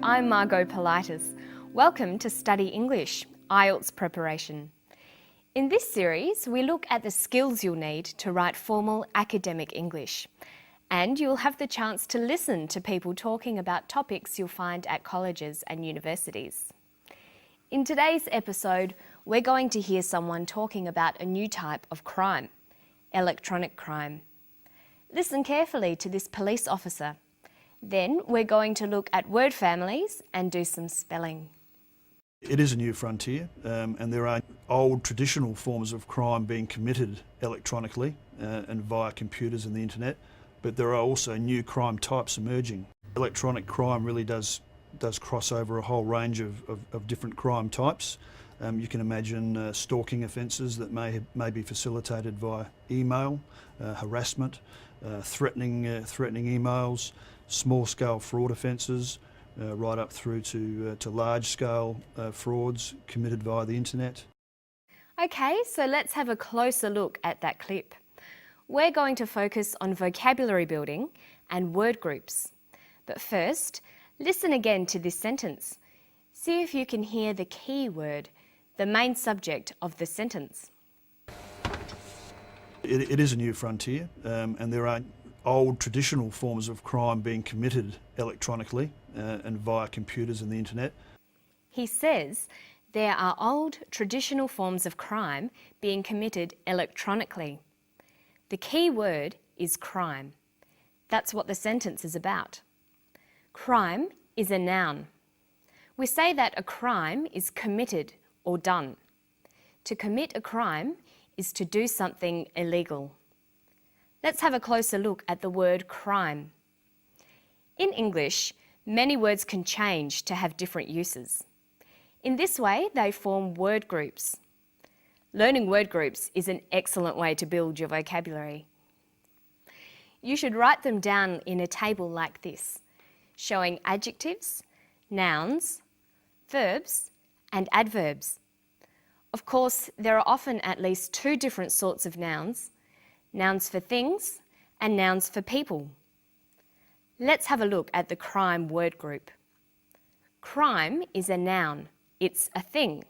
I'm Margot Politis. Welcome to Study English, Ielts preparation. In this series, we look at the skills you'll need to write formal academic English. And you'll have the chance to listen to people talking about topics you'll find at colleges and universities. In today's episode, we're going to hear someone talking about a new type of crime, electronic crime. Listen carefully to this police officer. Then we're going to look at word families and do some spelling. It is a new frontier, and there are old traditional forms of crime being committed electronically and via computers and the internet, but there are also new crime types emerging. Electronic crime really does cross over a whole range of different crime types. You can imagine stalking offences that may be facilitated via email, harassment, threatening emails, small-scale fraud offences, right up through to large-scale frauds committed via the internet. Okay, so let's have a closer look at that clip. We're going to focus on vocabulary building and word groups. But first, listen again to this sentence. See if you can hear the key word, the main subject of the sentence. It is a new frontier, and there are old traditional forms of crime being committed electronically and via computers and the internet. He says there are old traditional forms of crime being committed electronically. The key word is crime. That's what the sentence is about. Crime is a noun. We say that a crime is committed or done. To commit a crime is to do something illegal. Let's have a closer look at the word crime. In English, many words can change to have different uses. In this way, they form word groups. Learning word groups is an excellent way to build your vocabulary. You should write them down in a table like this, showing adjectives, nouns, verbs, and adverbs. Of course, there are often at least two different sorts of nouns for things and nouns for people. Let's have a look at the crime word group. Crime is a noun, it's a thing.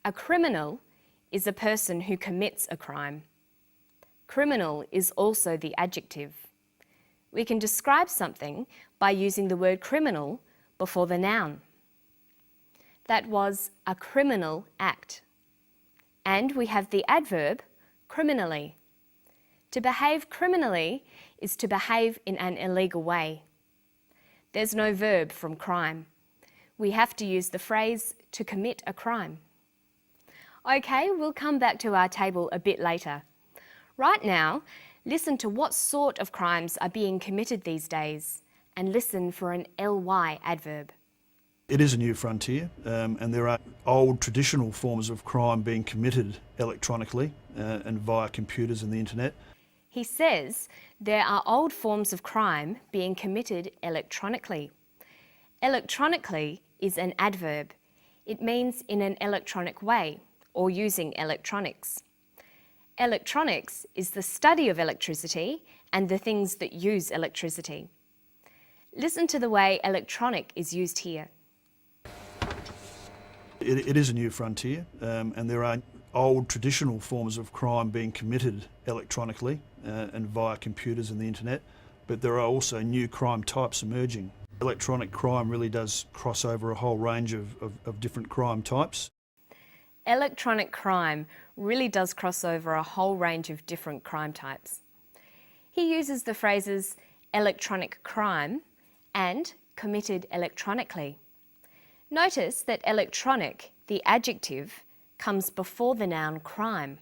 A criminal is a person who commits a crime. Criminal is also the adjective. We can describe something by using the word criminal before the noun. That was a criminal act. And we have the adverb criminally. To behave criminally is to behave in an illegal way. There's no verb from crime. We have to use the phrase to commit a crime. Okay, we'll come back to our table a bit later. Right now, listen to what sort of crimes are being committed these days and listen for an ly adverb. It is a new frontier, and there are old traditional forms of crime being committed electronically and via computers and the internet. He says there are old forms of crime being committed electronically. Electronically is an adverb. It means in an electronic way or using electronics. Electronics is the study of electricity and the things that use electricity. Listen to the way electronic is used here. It is a new frontier, and there are old traditional forms of crime being committed electronically and via computers and the internet, but there are also new crime types emerging. Electronic crime really does cross over a whole range of different crime types. Electronic crime really does cross over a whole range of different crime types. He uses the phrases electronic crime and committed electronically. Notice that electronic, the adjective, comes before the noun crime,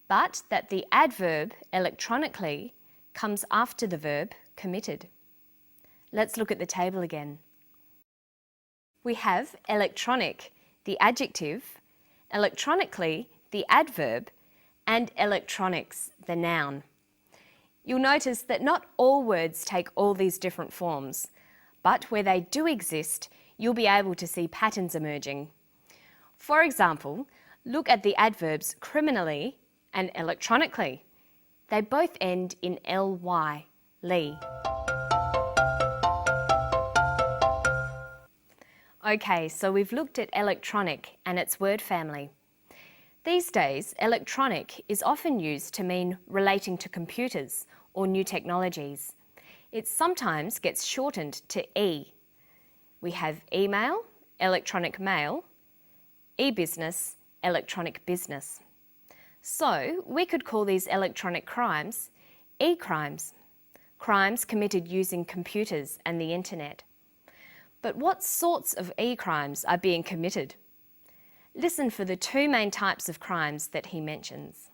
but that the adverb electronically comes after the verb committed. Let's look at the table again. We have electronic, the adjective, electronically, the adverb, and electronics, the noun. You'll notice that not all words take all these different forms, but where they do exist, you'll be able to see patterns emerging. For example, look at the adverbs criminally and electronically. They both end in ly, lee. Okay, so we've looked at electronic and its word family. These days, electronic is often used to mean relating to computers or new technologies. It sometimes gets shortened to E. We have email, electronic mail, e-business, electronic business. So we could call these electronic crimes e-crimes, crimes committed using computers and the internet. But what sorts of e-crimes are being committed? Listen for the two main types of crimes that he mentions.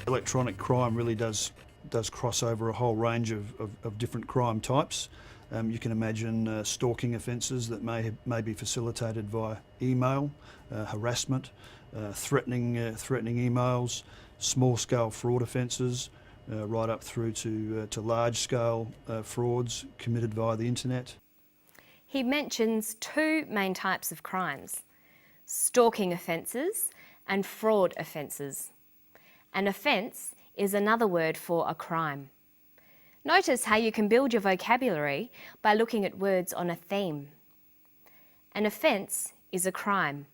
Electronic crime really does cross over a whole range of different crime types. You can imagine stalking offences that may be facilitated via email, harassment, threatening emails, small-scale fraud offences, right up through to large-scale frauds committed via the internet. He mentions two main types of crimes: stalking offences and fraud offences. An offence is another word for a crime. Notice how you can build your vocabulary by looking at words on a theme. An offence is a crime,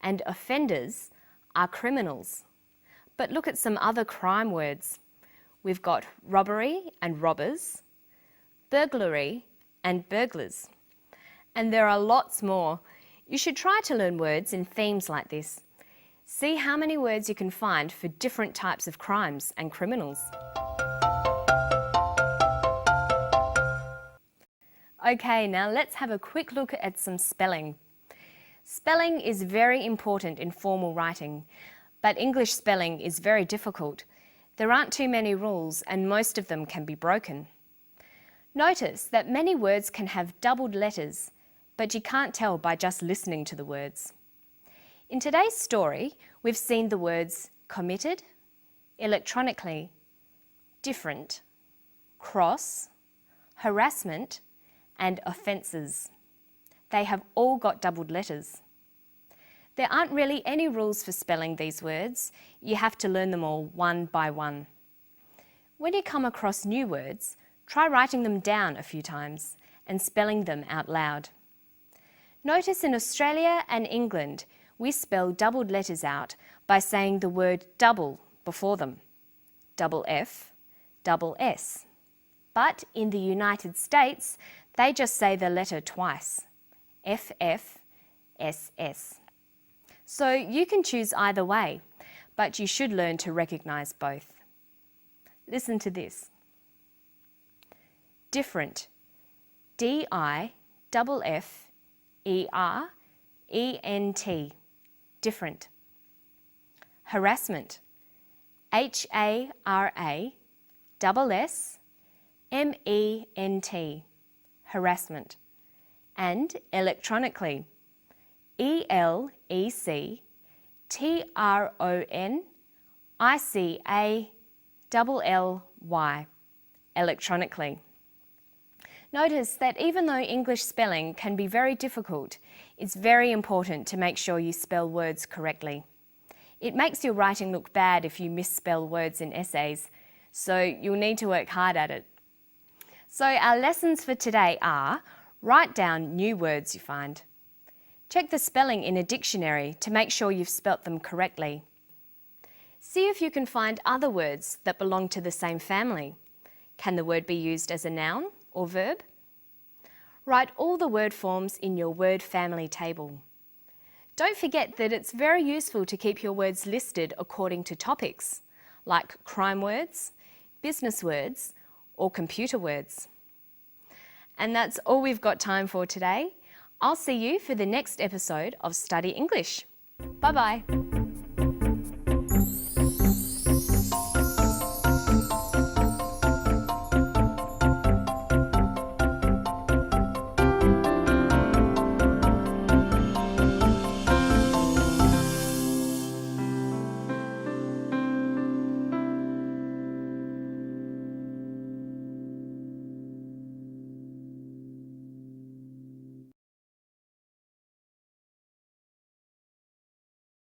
and offenders are criminals. But look at some other crime words. We've got robbery and robbers, burglary and burglars. And there are lots more. You should try to learn words in themes like this. See how many words you can find for different types of crimes and criminals. Okay, now let's have a quick look at some spelling. Spelling is very important in formal writing, but English spelling is very difficult. There aren't too many rules and most of them can be broken. Notice that many words can have doubled letters, but you can't tell by just listening to the words. In today's story, we've seen the words committed, electronically, different, cross, harassment, and offences. They have all got doubled letters. There aren't really any rules for spelling these words. You have to learn them all one by one. When you come across new words, try writing them down a few times and spelling them out loud. Notice in Australia and England, we spell doubled letters out by saying the word double before them. Double F, double S. But in the United States, they just say the letter twice. FF, SS. So you can choose either way, but you should learn to recognise both. Listen to this. Different. D-I-F-F-E-R-E-N-T. Different. Harassment. H-A-R-A-S-S-M-E-N-T. Harassment. And electronically. E-L-E-C-T-R-O-N-I-C-A-L-L-Y. Electronically. Notice that even though English spelling can be very difficult, it's very important to make sure you spell words correctly. It makes your writing look bad if you misspell words in essays, so you'll need to work hard at it. So our lessons for today are: write down new words you find. Check the spelling in a dictionary to make sure you've spelt them correctly. See if you can find other words that belong to the same family. Can the word be used as a noun or verb? Write all the word forms in your word family table. Don't forget that it's very useful to keep your words listed according to topics, like crime words, business words, or computer words. And that's all we've got time for today. I'll see you for the next episode of Study English. Bye-bye.